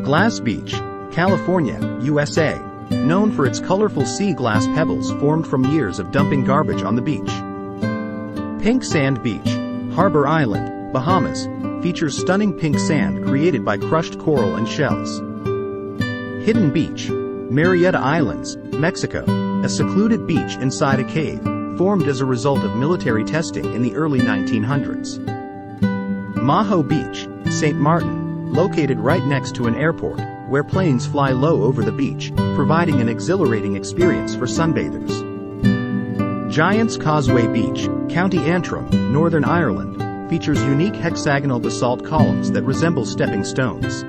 Glass Beach, California, USA. Known for its colorful sea glass pebbles formed from years of dumping garbage on the beach. Pink Sand Beach, Harbor Island, Bahamas, features stunning pink sand created by crushed coral and shells. Hidden Beach, Marietta Islands, Mexico, a secluded beach inside a cave, formed as a result of military testing in the early 1900s. Maho Beach, St. Martin, located right next to an airport, where planes fly low over the beach, providing an exhilarating experience for sunbathers. Giant's Causeway Beach, County Antrim, Northern Ireland, features unique hexagonal basalt columns that resemble stepping stones.